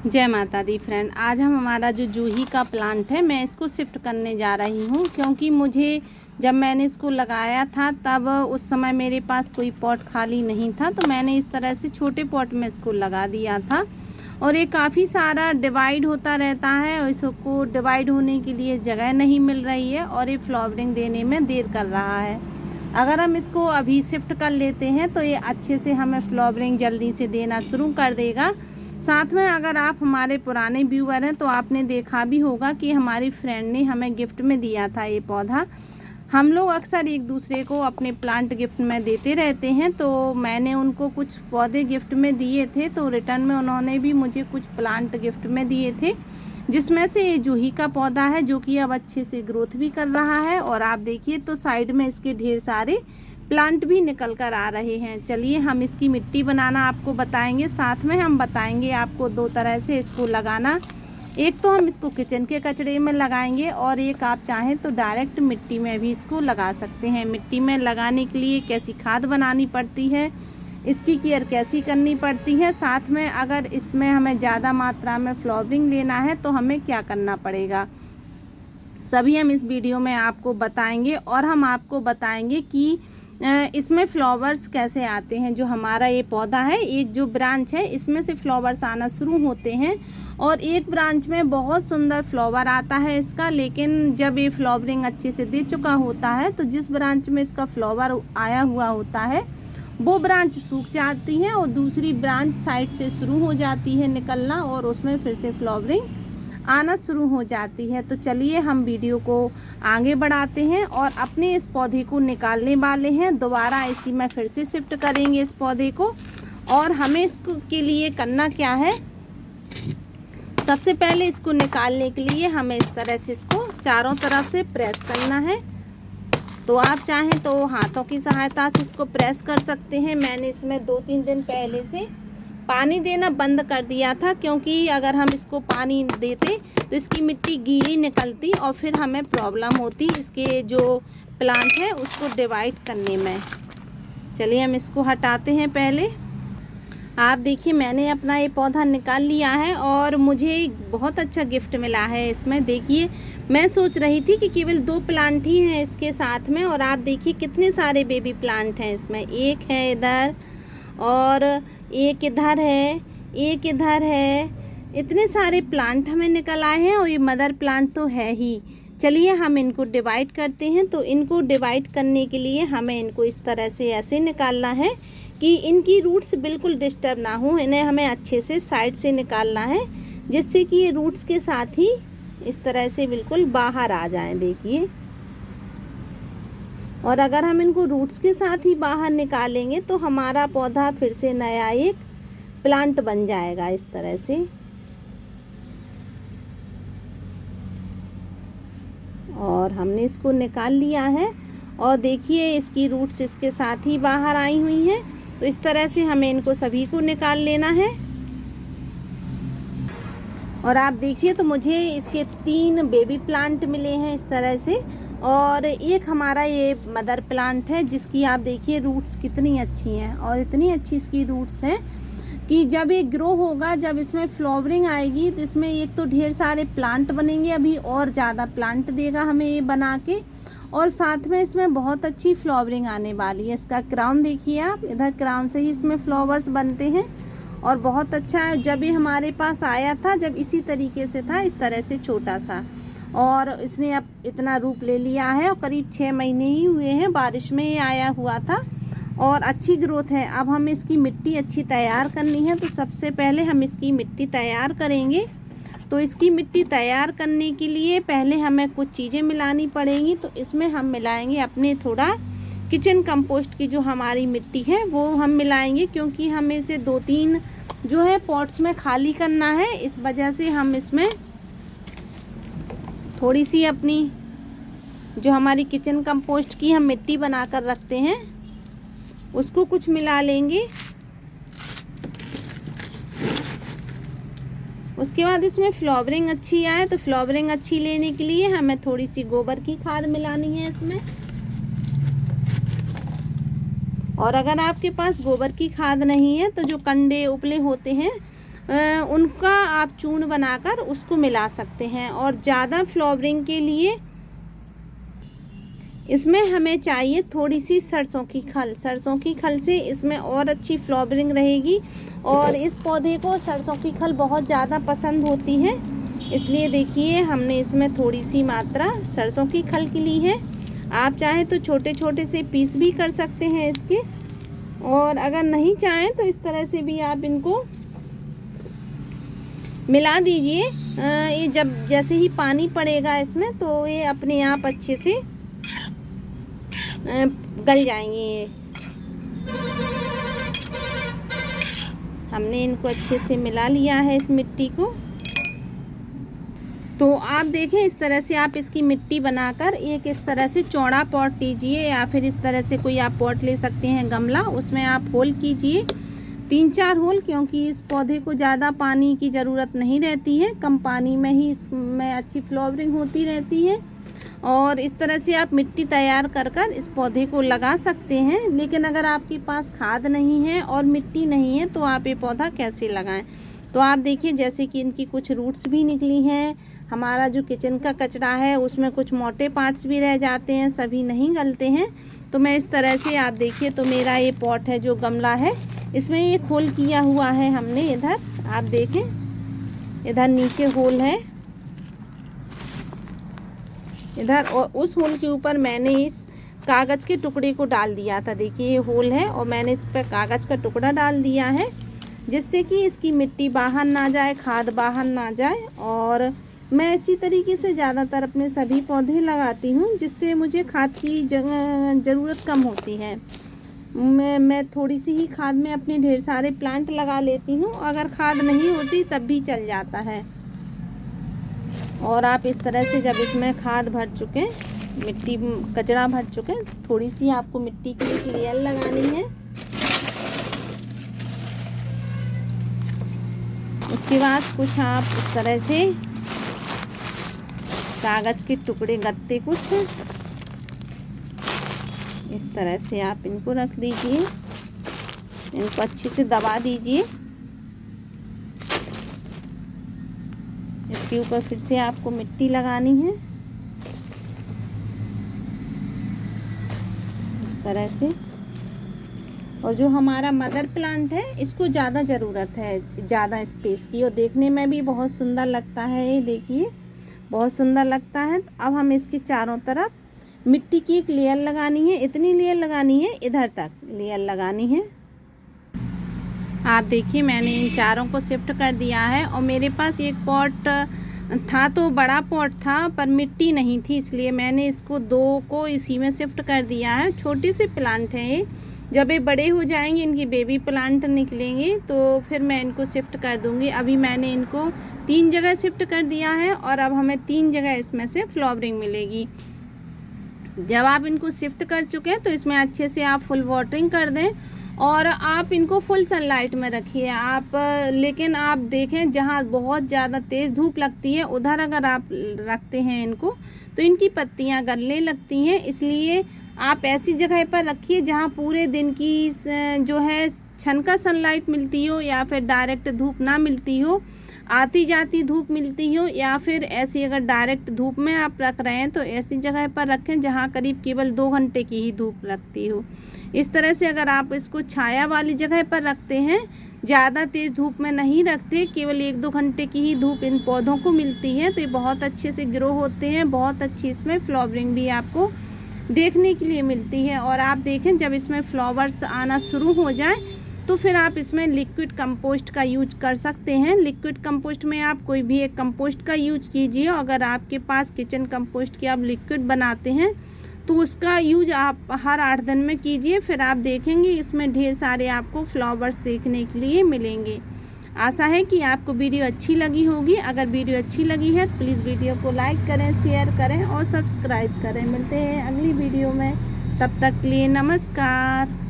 जय माता दी फ्रेंड। आज हम हमारा जो जूही का प्लांट है मैं इसको शिफ्ट करने जा रही हूँ, क्योंकि मुझे जब मैंने इसको लगाया था तब उस समय मेरे पास कोई पॉट खाली नहीं था, तो मैंने इस तरह से छोटे पॉट में इसको लगा दिया था। और ये काफ़ी सारा डिवाइड होता रहता है और इसको डिवाइड होने के लिए जगह नहीं मिल रही है और ये फ्लावरिंग देने में देर कर रहा है। अगर हम इसको अभी शिफ्ट कर लेते हैं तो ये अच्छे से हमें फ्लावरिंग जल्दी से देना शुरू कर देगा। साथ में अगर आप हमारे पुराने व्यूअर हैं तो आपने देखा भी होगा कि हमारी फ्रेंड ने हमें गिफ्ट में दिया था ये पौधा। हम लोग अक्सर एक दूसरे को अपने प्लांट गिफ्ट में देते रहते हैं, तो मैंने उनको कुछ पौधे गिफ्ट में दिए थे, तो रिटर्न में उन्होंने भी मुझे कुछ प्लांट गिफ्ट में दिए थे, जिसमें से ये जूही का पौधा है जो कि अब अच्छे से ग्रोथ भी कर रहा है। और आप देखिए तो साइड में इसके ढेर सारे प्लांट भी निकल कर आ रहे हैं। चलिए हम इसकी मिट्टी बनाना आपको बताएंगे, साथ में हम बताएंगे आपको दो तरह से इसको लगाना। एक तो हम इसको किचन के कचड़े में लगाएंगे और एक आप चाहें तो डायरेक्ट मिट्टी में भी इसको लगा सकते हैं। मिट्टी में लगाने के लिए कैसी खाद बनानी पड़ती है, इसकी केयर कैसी करनी पड़ती है, साथ में अगर इसमें हमें ज़्यादा मात्रा में फ्लावरिंग लेना है तो हमें क्या करना पड़ेगा, सभी हम इस वीडियो में आपको बताएंगे। और हम आपको बताएंगे कि इसमें फ्लावर्स कैसे आते हैं। जो हमारा ये पौधा है, एक जो ब्रांच है इसमें से फ्लावर्स आना शुरू होते हैं और एक ब्रांच में बहुत सुंदर फ्लावर आता है इसका, लेकिन जब ये फ्लावरिंग अच्छे से दे चुका होता है तो जिस ब्रांच में इसका फ्लावर आया हुआ होता है वो ब्रांच सूख जाती है और दूसरी ब्रांच साइड से शुरू हो जाती है निकलना और उसमें फिर से फ्लावरिंग आना शुरू हो जाती है। तो चलिए हम वीडियो को आगे बढ़ाते हैं और अपने इस पौधे को निकालने वाले हैं। दोबारा इसी में फिर से शिफ्ट करेंगे इस पौधे को। और हमें इसको के लिए करना क्या है, सबसे पहले इसको निकालने के लिए हमें इस तरह से इसको चारों तरफ से प्रेस करना है। तो आप चाहें तो हाथों की सहायता से इसको प्रेस कर सकते हैं। मैंने इसमें 2-3 दिन पहले से पानी देना बंद कर दिया था, क्योंकि अगर हम इसको पानी देते तो इसकी मिट्टी गीली निकलती और फिर हमें प्रॉब्लम होती इसके जो प्लांट है उसको डिवाइड करने में। चलिए हम इसको हटाते हैं। पहले आप देखिए मैंने अपना ये पौधा निकाल लिया है और मुझे बहुत अच्छा गिफ्ट मिला है इसमें। देखिए मैं सोच रही थी कि केवल 2 प्लांट ही हैं इसके साथ में, और आप देखिए कितने सारे बेबी प्लांट हैं इसमें। एक है इधर और एक इधर है, एक इधर है। इतने सारे प्लांट हमें निकल आए हैं और ये मदर प्लांट तो है ही। चलिए हम इनको डिवाइड करते हैं। तो इनको डिवाइड करने के लिए हमें इनको इस तरह से ऐसे निकालना है कि इनकी रूट्स बिल्कुल डिस्टर्ब ना हो। इन्हें हमें अच्छे से साइड से निकालना है, जिससे कि ये रूट्स के साथ ही इस तरह से बिल्कुल बाहर आ जाएं। देखिए, और अगर हम इनको रूट्स के साथ ही बाहर निकालेंगे तो हमारा पौधा फिर से नया एक प्लांट बन जाएगा इस तरह से। और हमने इसको निकाल लिया है और देखिए इसकी रूट्स इसके साथ ही बाहर आई हुई हैं। तो इस तरह से हमें इनको सभी को निकाल लेना है। और आप देखिए तो मुझे इसके 3 बेबी प्लांट मिले हैं इस तरह से, और एक हमारा ये मदर प्लांट है जिसकी आप देखिए रूट्स कितनी अच्छी हैं और इतनी अच्छी इसकी रूट्स हैं कि जब ये ग्रो होगा, जब इसमें फ्लावरिंग आएगी तो इसमें एक तो ढेर सारे प्लांट बनेंगे, अभी और ज़्यादा प्लांट देगा हमें ये बना के, और साथ में इसमें बहुत अच्छी फ्लावरिंग आने वाली है। इसका क्राउन देखिए आप, इधर क्राउन से ही इसमें फ्लावर्स बनते हैं और बहुत अच्छा है। जब ये हमारे पास आया था जब इसी तरीके से था, इस तरह से छोटा सा, और इसने अब इतना रूप ले लिया है और करीब 6 महीने ही हुए हैं। बारिश में ये आया हुआ था और अच्छी ग्रोथ है। अब हम इसकी मिट्टी अच्छी तैयार करनी है, तो सबसे पहले हम इसकी मिट्टी तैयार करेंगे। तो इसकी मिट्टी तैयार करने के लिए पहले हमें कुछ चीज़ें मिलानी पड़ेंगी। तो इसमें हम मिलाएंगे अपने थोड़ा किचन कंपोस्ट की जो हमारी मिट्टी है वो हम मिलाएंगे, क्योंकि हमें इसे 2-3 जो है पॉट्स में खाली करना है। इस वजह से हम इसमें थोड़ी सी अपनी जो हमारी किचन कंपोस्ट की हम मिट्टी बनाकर रखते हैं उसको कुछ मिला लेंगे। उसके बाद इसमें फ्लावरिंग अच्छी आए, तो फ्लावरिंग अच्छी लेने के लिए हमें थोड़ी सी गोबर की खाद मिलानी है इसमें। और अगर आपके पास गोबर की खाद नहीं है तो जो कंडे उपले होते हैं उनका आप चूर्ण बनाकर उसको मिला सकते हैं। और ज़्यादा फ्लावरिंग के लिए इसमें हमें चाहिए थोड़ी सी सरसों की खल। सरसों की खल से इसमें और अच्छी फ्लावरिंग रहेगी और इस पौधे को सरसों की खल बहुत ज़्यादा पसंद होती है, इसलिए देखिए हमने इसमें थोड़ी सी मात्रा सरसों की खल की ली है। आप चाहें तो छोटे छोटे से पीस भी कर सकते हैं इसके, और अगर नहीं चाहें तो इस तरह से भी आप इनको मिला दीजिए। ये जब जैसे ही पानी पड़ेगा इसमें तो ये अपने आप अच्छे से गल जाएंगे। ये हमने इनको अच्छे से मिला लिया है इस मिट्टी को। तो आप देखें इस तरह से आप इसकी मिट्टी बनाकर एक इस तरह से चौड़ा पॉट लीजिए, या फिर इस तरह से कोई आप पॉट ले सकते हैं गमला, उसमें आप होल कीजिए 3-4 होल, क्योंकि इस पौधे को ज़्यादा पानी की ज़रूरत नहीं रहती है, कम पानी में ही इसमें अच्छी फ्लावरिंग होती रहती है। और इस तरह से आप मिट्टी तैयार कर कर इस पौधे को लगा सकते हैं। लेकिन अगर आपके पास खाद नहीं है और मिट्टी नहीं है तो आप ये पौधा कैसे लगाएं। तो आप देखिए जैसे कि इनकी कुछ रूट्स भी निकली हैं। हमारा जो किचन का कचरा है उसमें कुछ मोटे पार्ट्स भी रह जाते हैं, सभी नहीं गलते हैं। तो मैं इस तरह से आप देखिए, तो मेरा ये पॉट है जो गमला है, इसमें ये होल किया हुआ है हमने। इधर आप देखें, इधर नीचे होल है इधर, और उस होल के ऊपर मैंने इस कागज़ के टुकड़े को डाल दिया था। देखिए ये होल है और मैंने इस पर कागज़ का टुकड़ा डाल दिया है, जिससे कि इसकी मिट्टी बाहर ना जाए, खाद बाहर ना जाए। और मैं इसी तरीके से ज़्यादातर अपने सभी पौधे लगाती हूँ, जिससे मुझे खाद की ज़रूरत कम होती है। मैं थोड़ी सी ही खाद में अपने ढेर सारे प्लांट लगा लेती हूँ, अगर खाद नहीं होती तब भी चल जाता है। और आप इस तरह से जब इसमें खाद भर चुके, मिट्टी कचरा भर चुके, थोड़ी सी आपको मिट्टी की एक लेयर लगानी है। उसके बाद कुछ आप इस तरह से कागज़ के टुकड़े, गत्ते कुछ इस तरह से आप इनको रख दीजिए, इनको अच्छे से दबा दीजिए। इसके ऊपर फिर से आपको मिट्टी लगानी है इस तरह से। और जो हमारा मदर प्लांट है इसको ज़्यादा ज़रूरत है ज़्यादा स्पेस की, और देखने में भी बहुत सुंदर लगता है। ये देखिए बहुत सुंदर लगता है। अब हम इसके चारों तरफ मिट्टी की एक लेयर लगानी है, इतनी लेयर लगानी है, इधर तक लेयर लगानी है। आप देखिए मैंने इन चारों को शिफ्ट कर दिया है। और मेरे पास एक पॉट था, तो बड़ा पॉट था पर मिट्टी नहीं थी, इसलिए मैंने इसको 2 को इसी में शिफ्ट कर दिया है। छोटे से प्लांट हैं ये, जब ये बड़े हो जाएंगे, इनकी बेबी प्लांट निकलेंगे तो फिर मैं इनको शिफ्ट कर दूंगी। अभी मैंने इनको 3 जगह शिफ्ट कर दिया है और अब हमें 3 जगह इसमें से फ्लावरिंग मिलेगी। जब आप इनको शिफ्ट कर चुके हैं तो इसमें अच्छे से आप फुल वाटरिंग कर दें और आप इनको फुल सनलाइट में रखिए आप। लेकिन आप देखें जहाँ बहुत ज़्यादा तेज़ धूप लगती है उधर अगर आप रखते हैं इनको तो इनकी पत्तियाँ गलने लगती हैं, इसलिए आप ऐसी जगह पर रखिए जहाँ पूरे दिन की जो है छनका सनलाइट मिलती हो, या फिर डायरेक्ट धूप ना मिलती हो, आती जाती धूप मिलती हो, या फिर ऐसी अगर डायरेक्ट धूप में आप रख रहे हैं तो ऐसी जगह पर रखें जहाँ करीब केवल 2 घंटे की ही धूप लगती हो। इस तरह से अगर आप इसको छाया वाली जगह पर रखते हैं, ज़्यादा तेज़ धूप में नहीं रखते, केवल 1-2 घंटे की ही धूप इन पौधों को मिलती है, तो ये बहुत अच्छे से ग्रो होते हैं, बहुत अच्छी इसमें फ्लावरिंग भी आपको देखने के लिए मिलती है। और आप देखें जब इसमें फ्लावर्स आना शुरू हो जाए तो फिर आप इसमें लिक्विड कंपोस्ट का यूज कर सकते हैं। लिक्विड कंपोस्ट में आप कोई भी एक कंपोस्ट का यूज कीजिए। अगर आपके पास किचन कंपोस्ट की आप लिक्विड बनाते हैं तो उसका यूज आप हर 8 दिन में कीजिए, फिर आप देखेंगे इसमें ढेर सारे आपको फ्लावर्स देखने के लिए मिलेंगे। आशा है कि आपको वीडियो अच्छी लगी होगी। अगर वीडियो अच्छी लगी है तो प्लीज़ वीडियो को लाइक करें, शेयर करें और सब्सक्राइब करें। मिलते हैं अगली वीडियो में, तब तक के लिए नमस्कार।